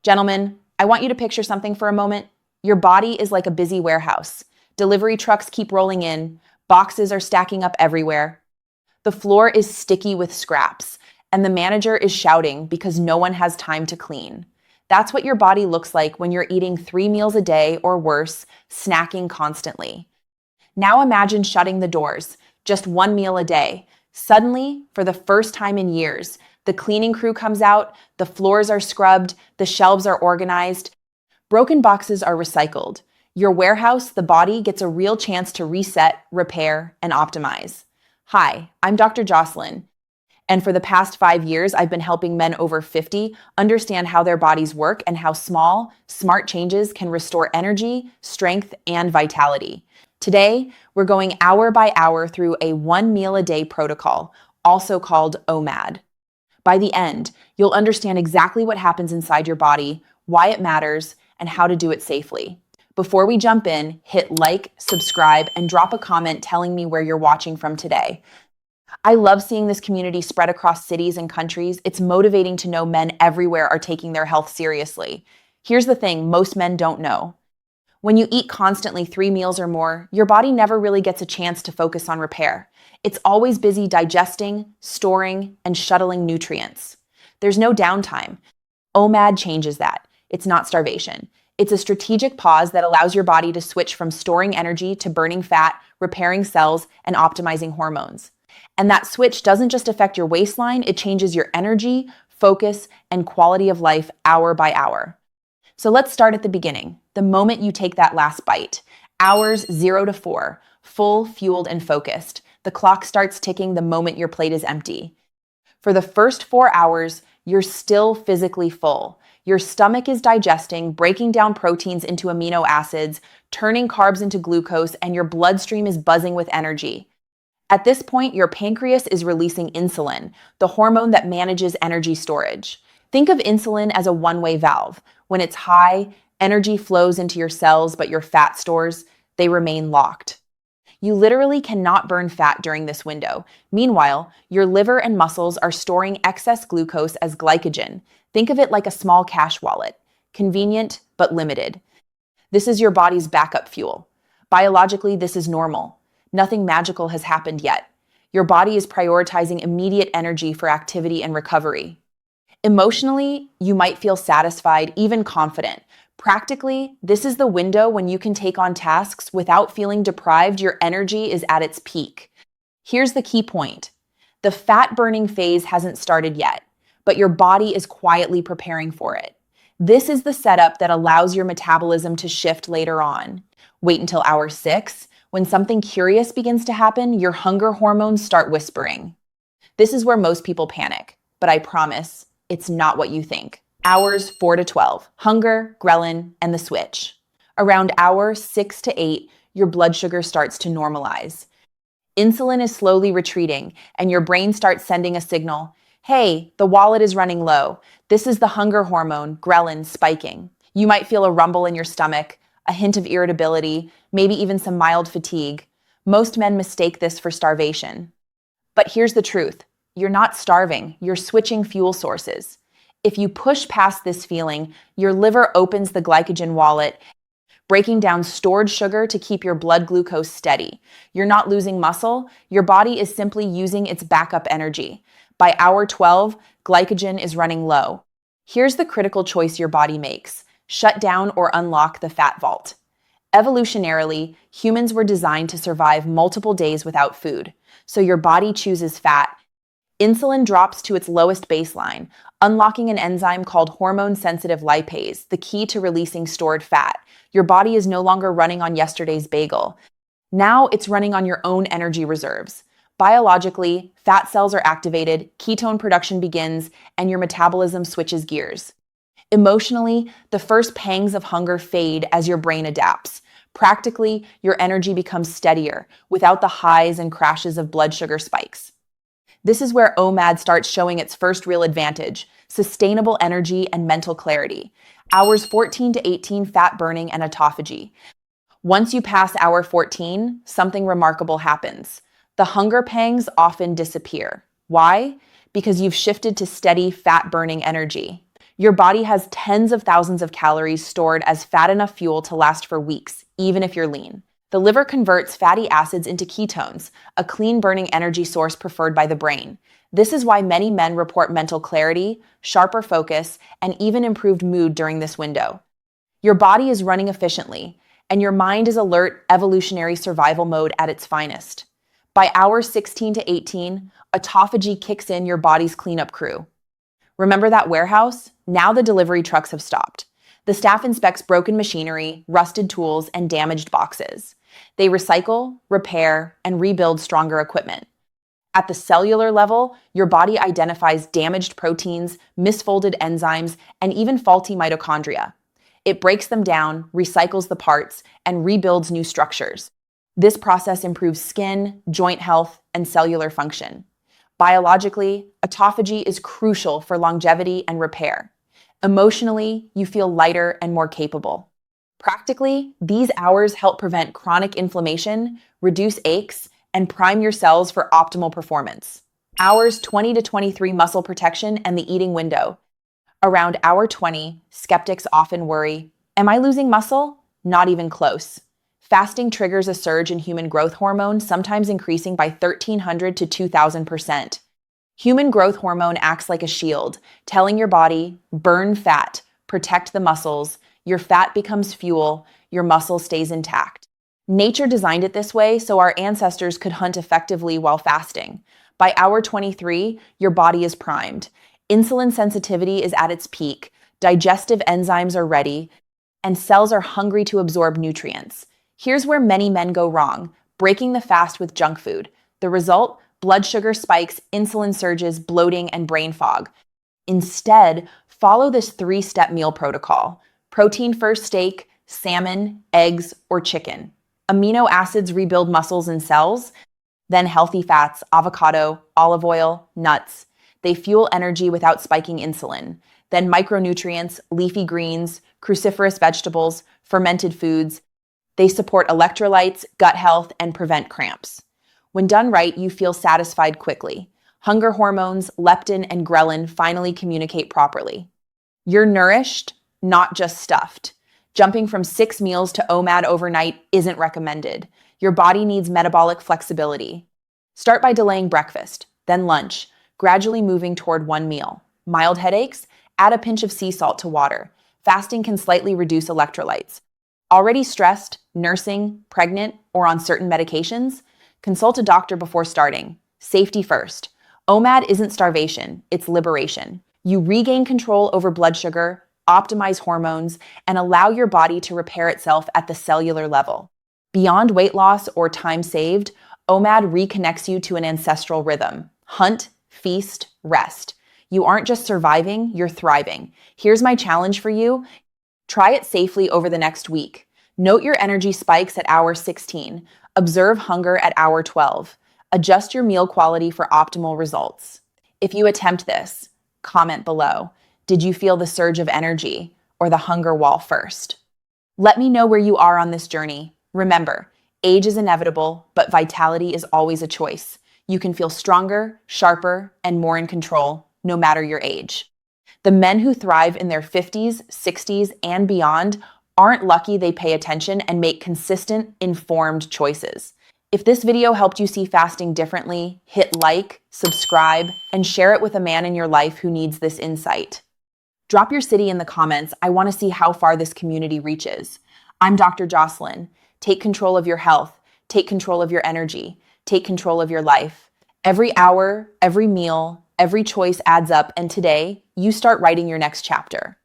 Gentlemen, I want you to picture something for a moment. Your body is like a busy warehouse. Delivery trucks keep rolling in, boxes are stacking up everywhere. The floor is sticky with scraps, and the manager is shouting because no one has time to clean. That's what your body looks like when you're eating 3 meals a day or worse, snacking constantly. Now imagine shutting the doors, just 1 meal a day. Suddenly, for the first time in years, the cleaning crew comes out, the floors are scrubbed, the shelves are organized, broken boxes are recycled. Your warehouse, the body, gets a real chance to reset, repair, and optimize. Hi, I'm Dr. Jocelyn, and for the past 5 years, I've been helping men over 50 understand how their bodies work and how small, smart changes can restore energy, strength, and vitality. Today, we're going hour by hour through a 1 meal a day protocol, also called OMAD. By the end, you'll understand exactly what happens inside your body, why it matters, and how to do it safely. Before we jump in, hit like, subscribe, and drop a comment telling me where you're watching from today. I love seeing this community spread across cities and countries. It's motivating to know men everywhere are taking their health seriously. Here's the thing most men don't know. When you eat constantly 3 meals or more, your body never really gets a chance to focus on repair. It's always busy digesting, storing, and shuttling nutrients. There's no downtime. OMAD changes that. It's not starvation. It's a strategic pause that allows your body to switch from storing energy to burning fat, repairing cells, and optimizing hormones. And that switch doesn't just affect your waistline, it changes your energy, focus, and quality of life hour by hour. So let's start at the beginning, the moment you take that last bite. Hours 0 to 4, full, fueled, and focused. The clock starts ticking the moment your plate is empty. For the first 4 hours, you're still physically full. Your stomach is digesting, breaking down proteins into amino acids, turning carbs into glucose, and your bloodstream is buzzing with energy. At this point, your pancreas is releasing insulin, the hormone that manages energy storage. Think of insulin as a one-way valve. When it's high, energy flows into your cells, but your fat stores, they remain locked. You literally cannot burn fat during this window. Meanwhile, your liver and muscles are storing excess glucose as glycogen. Think of it like a small cash wallet, convenient but limited. This is your body's backup fuel. Biologically, this is normal. Nothing magical has happened yet. Your body is prioritizing immediate energy for activity and recovery. Emotionally, you might feel satisfied, even confident. Practically, this is the window when you can take on tasks without feeling deprived. Your energy is at its peak. Here's the key point. The fat burning phase hasn't started yet, but your body is quietly preparing for it. This is the setup that allows your metabolism to shift later on. Wait until hour 6. When something curious begins to happen, your hunger hormones start whispering. This is where most people panic, but I promise, it's not what you think. Hours 4 to 12, hunger, ghrelin, and the switch. Around hour 6 to 8, your blood sugar starts to normalize. Insulin is slowly retreating, and your brain starts sending a signal. Hey, the wallet is running low. This is the hunger hormone, ghrelin, spiking. You might feel a rumble in your stomach, a hint of irritability, maybe even some mild fatigue. Most men mistake this for starvation. But here's the truth. You're not starving, you're switching fuel sources. If you push past this feeling, your liver opens the glycogen wallet, breaking down stored sugar to keep your blood glucose steady. You're not losing muscle, your body is simply using its backup energy. By hour 12, glycogen is running low. Here's the critical choice your body makes: shut down or unlock the fat vault. Evolutionarily, humans were designed to survive multiple days without food, so your body chooses fat. Insulin drops to its lowest baseline, unlocking an enzyme called hormone-sensitive lipase, the key to releasing stored fat. Your body is no longer running on yesterday's bagel. Now it's running on your own energy reserves. Biologically, fat cells are activated, ketone production begins, and your metabolism switches gears. Emotionally, the first pangs of hunger fade as your brain adapts. Practically, your energy becomes steadier, without the highs and crashes of blood sugar spikes. This is where OMAD starts showing its first real advantage: sustainable energy and mental clarity. Hours 14 to 18, fat burning and autophagy. Once you pass hour 14, something remarkable happens. The hunger pangs often disappear. Why? Because you've shifted to steady fat burning energy. Your body has tens of thousands of calories stored as fat enough fuel to last for weeks, even if you're lean. The liver converts fatty acids into ketones, a clean-burning energy source preferred by the brain. This is why many men report mental clarity, sharper focus, and even improved mood during this window. Your body is running efficiently, and your mind is alert, evolutionary survival mode at its finest. By hours 16 to 18, autophagy kicks in, your body's cleanup crew. Remember that warehouse? Now the delivery trucks have stopped. The staff inspects broken machinery, rusted tools, and damaged boxes. They recycle, repair, and rebuild stronger equipment. At the cellular level, your body identifies damaged proteins, misfolded enzymes, and even faulty mitochondria. It breaks them down, recycles the parts, and rebuilds new structures. This process improves skin, joint health, and cellular function. Biologically, autophagy is crucial for longevity and repair. Emotionally, you feel lighter and more capable. Practically, these hours help prevent chronic inflammation, reduce aches, and prime your cells for optimal performance. Hours 20 to 23, muscle protection and the eating window. Around hour 20, skeptics often worry, am I losing muscle? Not even close. Fasting triggers a surge in human growth hormone, sometimes increasing by 1,300 to 2,000%. Human growth hormone acts like a shield, telling your body, burn fat, protect the muscles. Your fat becomes fuel, your muscle stays intact. Nature designed it this way so our ancestors could hunt effectively while fasting. By hour 23, your body is primed. Insulin sensitivity is at its peak, digestive enzymes are ready, and cells are hungry to absorb nutrients. Here's where many men go wrong, breaking the fast with junk food. The result? Blood sugar spikes, insulin surges, bloating, and brain fog. Instead, follow this 3-step meal protocol. Protein first: steak, salmon, eggs, or chicken. Amino acids rebuild muscles and cells. Then healthy fats: avocado, olive oil, nuts. They fuel energy without spiking insulin. Then micronutrients: leafy greens, cruciferous vegetables, fermented foods. They support electrolytes, gut health, and prevent cramps. When done right, you feel satisfied quickly. Hunger hormones, leptin and ghrelin, finally communicate properly. You're nourished, not just stuffed. Jumping from 6 meals to OMAD overnight isn't recommended. Your body needs metabolic flexibility. Start by delaying breakfast, then lunch, gradually moving toward 1 meal. Mild headaches? Add a pinch of sea salt to water. Fasting can slightly reduce electrolytes. Already stressed, nursing, pregnant, or on certain medications? Consult a doctor before starting. Safety first. OMAD isn't starvation, it's liberation. You regain control over blood sugar, optimize hormones, and allow your body to repair itself at the cellular level. Beyond weight loss or time saved, OMAD reconnects you to an ancestral rhythm. Hunt, feast, rest. You aren't just surviving, you're thriving. Here's my challenge for you. Try it safely over the next week. Note your energy spikes at hour 16. Observe hunger at hour 12. Adjust your meal quality for optimal results. If you attempt this, comment below. Did you feel the surge of energy or the hunger wall first? Let me know where you are on this journey. Remember, age is inevitable, but vitality is always a choice. You can feel stronger, sharper, and more in control, no matter your age. The men who thrive in their 50s, 60s, and beyond aren't lucky, they pay attention and make consistent, informed choices. If this video helped you see fasting differently, hit like, subscribe, and share it with a man in your life who needs this insight. Drop your city in the comments. I want to see how far this community reaches. I'm Dr. Jocelyn. Take control of your health. Take control of your energy. Take control of your life. Every hour, every meal, every choice adds up, and today, you start writing your next chapter.